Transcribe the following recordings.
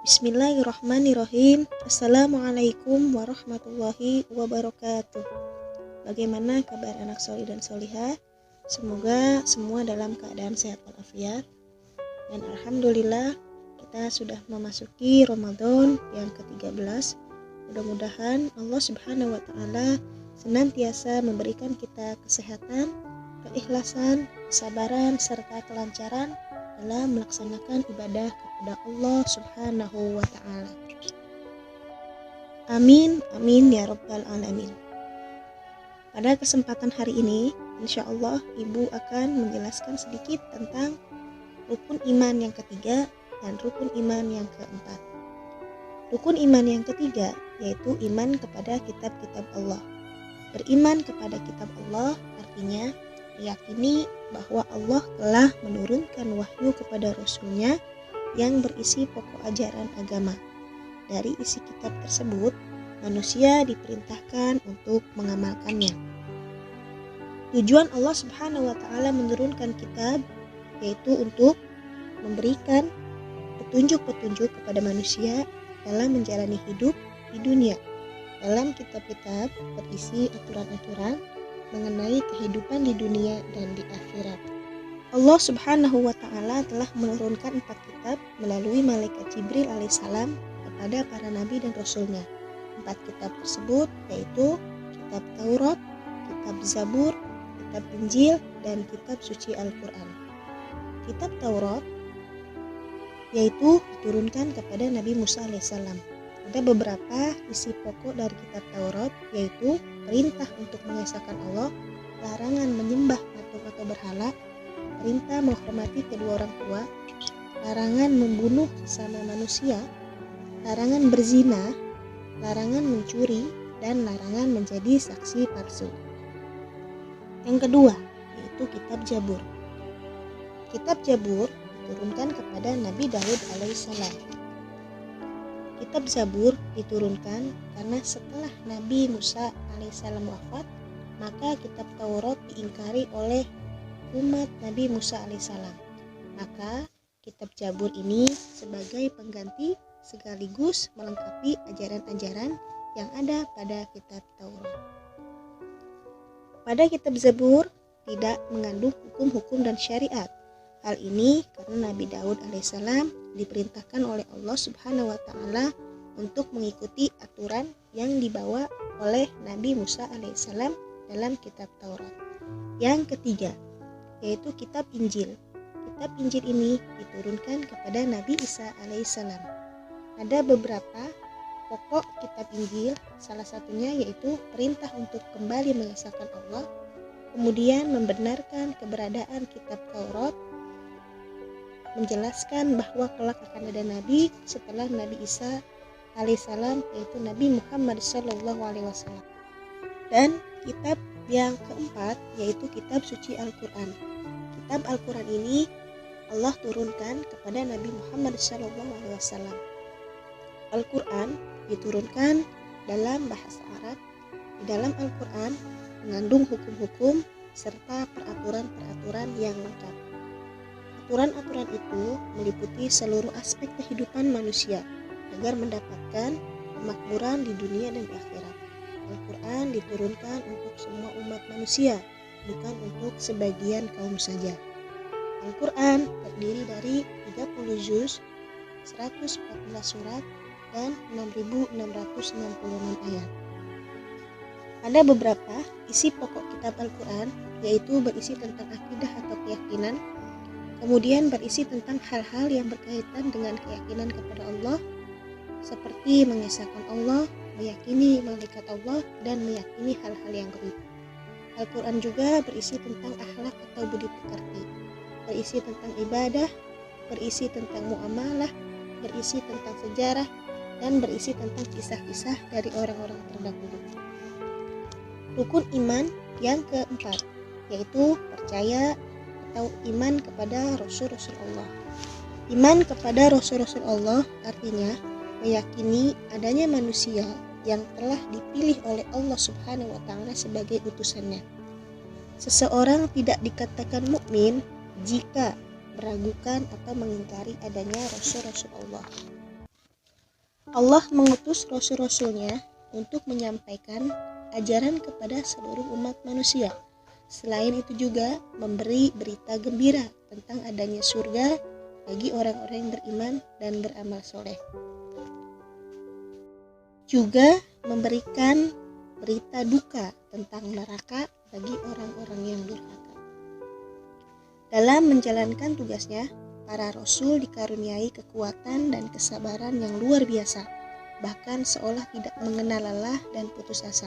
Bismillahirrahmanirrahim. Assalamualaikum warahmatullahi wabarakatuh. Bagaimana kabar anak solih dan solihah? Semoga semua dalam keadaan sehat walafiat. Dan alhamdulillah kita sudah memasuki Ramadan yang ke-13. Mudah-mudahan Allah Subhanahu wa taala senantiasa memberikan kita kesehatan, keikhlasan, kesabaran serta kelancaran dalam melaksanakan ibadah kepada Allah Subhanahu wa ta'ala. Amin, amin ya rabbal alamin. Pada kesempatan hari ini, insya Allah Ibu akan menjelaskan sedikit tentang rukun iman yang ketiga dan rukun iman yang keempat. Rukun iman yang ketiga yaitu iman kepada kitab-kitab Allah. Beriman kepada kitab Allah artinya meyakini bahwa Allah telah menurunkan wahyu kepada Rasul-Nya yang berisi pokok ajaran agama. Dari isi kitab tersebut, manusia diperintahkan untuk mengamalkannya. Tujuan Allah Subhanahu wa taala menurunkan kitab yaitu untuk memberikan petunjuk-petunjuk kepada manusia dalam menjalani hidup di dunia. Dalam kitab-kitab berisi aturan-aturan mengenai kehidupan di dunia dan di akhirat. Allah Subhanahu wa taala telah menurunkan 4 kitab melalui malaikat Jibril alaihissalam kepada para nabi dan rasulnya. 4 kitab tersebut yaitu kitab Taurat, kitab Zabur, kitab Injil, dan kitab suci Al-Quran. Kitab Taurat yaitu diturunkan kepada Nabi Musa alaihissalam. Ada beberapa isi pokok dari kitab Taurat yaitu perintah untuk mengesahkan Allah, larangan menyembah patung atau berhala, perintah menghormati kedua orang tua, larangan membunuh sesama manusia, larangan berzina, larangan mencuri, dan larangan menjadi saksi palsu. Yang kedua yaitu kitab Zabur. Kitab Zabur diturunkan kepada Nabi Daud alaihissalam. Kitab Zabur diturunkan karena setelah Nabi Musa alaihissalam wafat, maka kitab Taurat diingkari oleh umat Nabi Musa alaihissalam. Maka kitab Zabur ini sebagai pengganti sekaligus melengkapi ajaran-ajaran yang ada pada kitab Taurat. Pada kitab Zabur tidak mengandung hukum-hukum dan syariat. Hal ini karena Nabi Daud alaihissalam diperintahkan oleh Allah Subhanahu wa taala untuk mengikuti aturan yang dibawa oleh Nabi Musa alaihissalam dalam kitab Taurat. Yang ketiga yaitu kitab Injil. Kitab Injil ini diturunkan kepada Nabi Isa alaihissalam. Ada beberapa pokok kitab Injil, salah satunya yaitu perintah untuk kembali mengesahkan Allah, kemudian membenarkan keberadaan kitab Taurat, menjelaskan bahwa kelak akan ada nabi setelah Nabi Isa alaihissalam yaitu Nabi Muhammad sallallahu alaihi wasallam. Dan kitab yang keempat yaitu kitab suci Al-Quran. Kitab Al-Quran ini Allah turunkan kepada Nabi Muhammad sallallahu alaihi wasallam. Al-Quran diturunkan dalam bahasa Arab. Di dalam Al-Quran mengandung hukum-hukum serta peraturan-peraturan yang lengkap. Aturan-aturan itu meliputi seluruh aspek kehidupan manusia agar mendapatkan kemakmuran di dunia dan di akhirat. Al-Quran diturunkan untuk semua umat manusia, bukan untuk sebagian kaum saja. Al-Quran terdiri dari 30 juz, 114 surat, dan 6.666 ayat. Ada beberapa isi pokok kitab Al-Quran, yaitu berisi tentang akidah atau keyakinan, kemudian berisi tentang hal-hal yang berkaitan dengan keyakinan kepada Allah, seperti mengesahkan Allah, meyakini malaikat Allah, dan meyakini hal-hal yang gaib. Al-Quran juga berisi tentang akhlak atau budi pekerti, berisi tentang ibadah, berisi tentang muamalah, berisi tentang sejarah, dan berisi tentang kisah-kisah dari orang-orang terdahulu. Rukun iman yang keempat yaitu percaya atau iman kepada Rasul-Rasul Allah. Iman kepada Rasul-Rasul Allah artinya meyakini adanya manusia yang telah dipilih oleh Allah Subhanahu wa taala sebagai utusannya. Seseorang tidak dikatakan mukmin jika meragukan atau mengingkari adanya Rasul-Rasul Allah. Allah mengutus rasul-rasulnya untuk menyampaikan ajaran kepada seluruh umat manusia. Selain itu juga memberi berita gembira tentang adanya surga bagi orang-orang yang beriman dan beramal soleh. Juga memberikan berita duka tentang neraka bagi orang-orang yang durhaka. Dalam menjalankan tugasnya, para rasul dikaruniai kekuatan dan kesabaran yang luar biasa, bahkan seolah tidak mengenal lelah dan putus asa.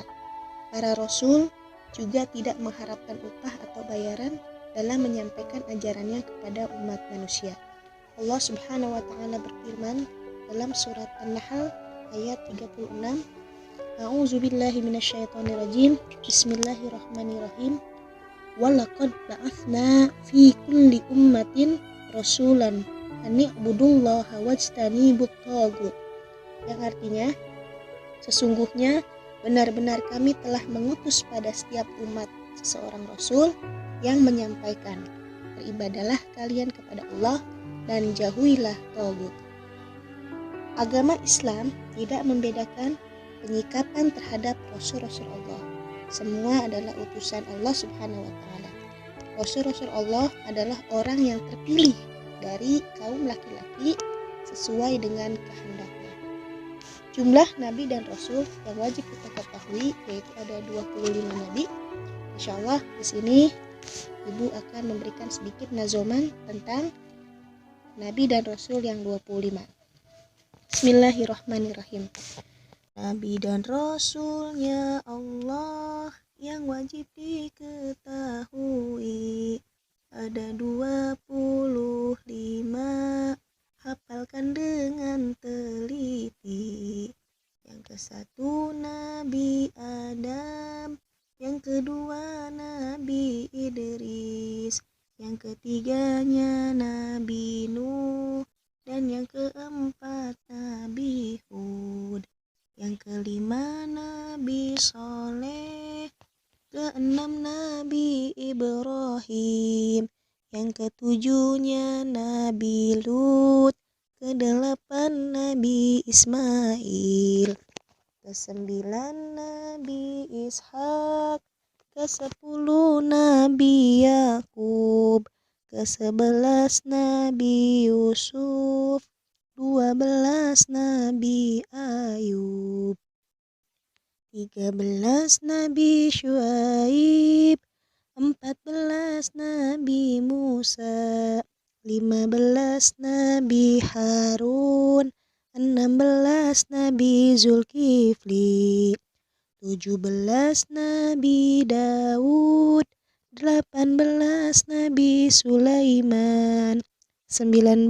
Para rasul juga tidak mengharapkan upah atau bayaran dalam menyampaikan ajarannya kepada umat manusia. Allah Subhanahu wa taala berfirman dalam surat An-Nahl ayat 36, A'udzubillahi minasyaitonirrajim. Bismillahirrahmanirrahim. Walaqad ba'atsna fi kulli ummatin rasulan an i'budullaha wajtanibut taghut. Yang artinya, sesungguhnya benar-benar kami telah mengutus pada setiap umat seseorang rasul yang menyampaikan, beribadalah kalian kepada Allah dan jauhilah taghut. Agama Islam tidak membedakan penyikapan terhadap rasul-rasul Allah. Semua adalah utusan Allah Subhanahu wa taala. Rasul-rasul Allah adalah orang yang terpilih dari kaum laki-laki sesuai dengan kehendaknya. Jumlah nabi dan rasul yang wajib kita ketahui yaitu ada 25 nabi. Insyaallah di sini Ibu akan memberikan sedikit nazoman tentang nabi dan rasul yang 25. Bismillahirrahmanirrahim. Nabi dan Rasulnya Allah yang wajib diketahui ada 25, hafalkan dengan teliti. Yang ke-1 Nabi Adam, yang kedua Nabi Idris, yang ketiganya Nabi Nuh, dan yang keempat Nabi Hud. Yang kelima Nabi Saleh, keenam Nabi Ibrahim, yang ketujuhnya Nabi Lut, kedelapan Nabi Ismail, kesembilan Nabi Ishak, kesepuluh Nabi Yakub, kesebelas Nabi Yusuf, 12 Nabi Ayub, 13 Nabi Syuaib, 14 Nabi Musa, 15 Nabi Harun, 16 Nabi Zulkifli, 17 Nabi Daud, 18 Nabi Sulaiman, 19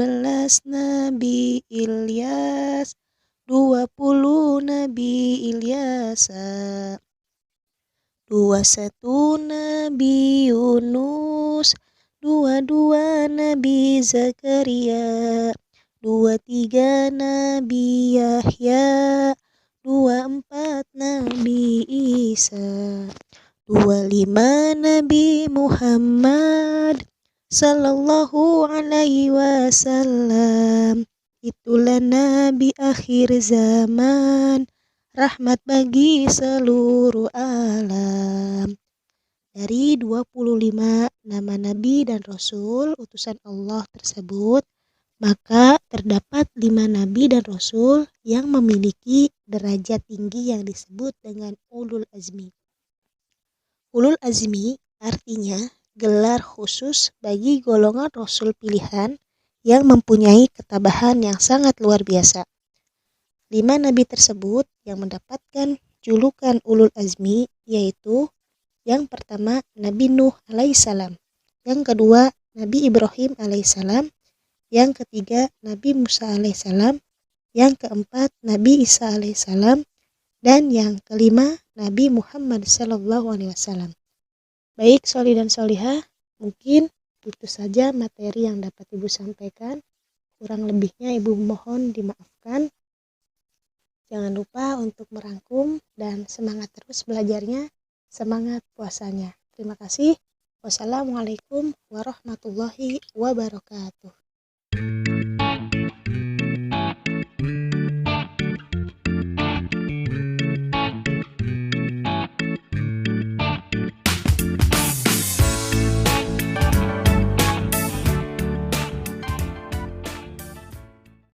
Nabi Ilyas, 20 Nabi Ilyasa, 21 Nabi Yunus, 22 Nabi Zakaria, 23 Nabi Yahya, 24 Nabi Isa, 25 Nabi Muhammad Sallallahu alaihi wasallam. Itulah Nabi akhir zaman, rahmat bagi seluruh alam. Dari 25 nama Nabi dan Rasul utusan Allah tersebut, maka terdapat 5 Nabi dan Rasul yang memiliki derajat tinggi yang disebut dengan Ulul Azmi. Ulul Azmi artinya gelar khusus bagi golongan Rasul pilihan yang mempunyai ketabahan yang sangat luar biasa. 5 Nabi tersebut yang mendapatkan julukan Ulul Azmi yaitu yang pertama Nabi Nuh alaihissalam, yang kedua Nabi Ibrahim alaihissalam, yang ketiga Nabi Musa alaihissalam, yang keempat Nabi Isa alaihissalam, dan yang kelima Nabi Muhammad sallallahu alaihi wasallam. Baik soli dan solihah, mungkin itu saja materi yang dapat Ibu sampaikan. Kurang lebihnya Ibu mohon dimaafkan. Jangan lupa untuk merangkum dan semangat terus belajarnya, semangat puasanya. Terima kasih. Wassalamualaikum warahmatullahi wabarakatuh.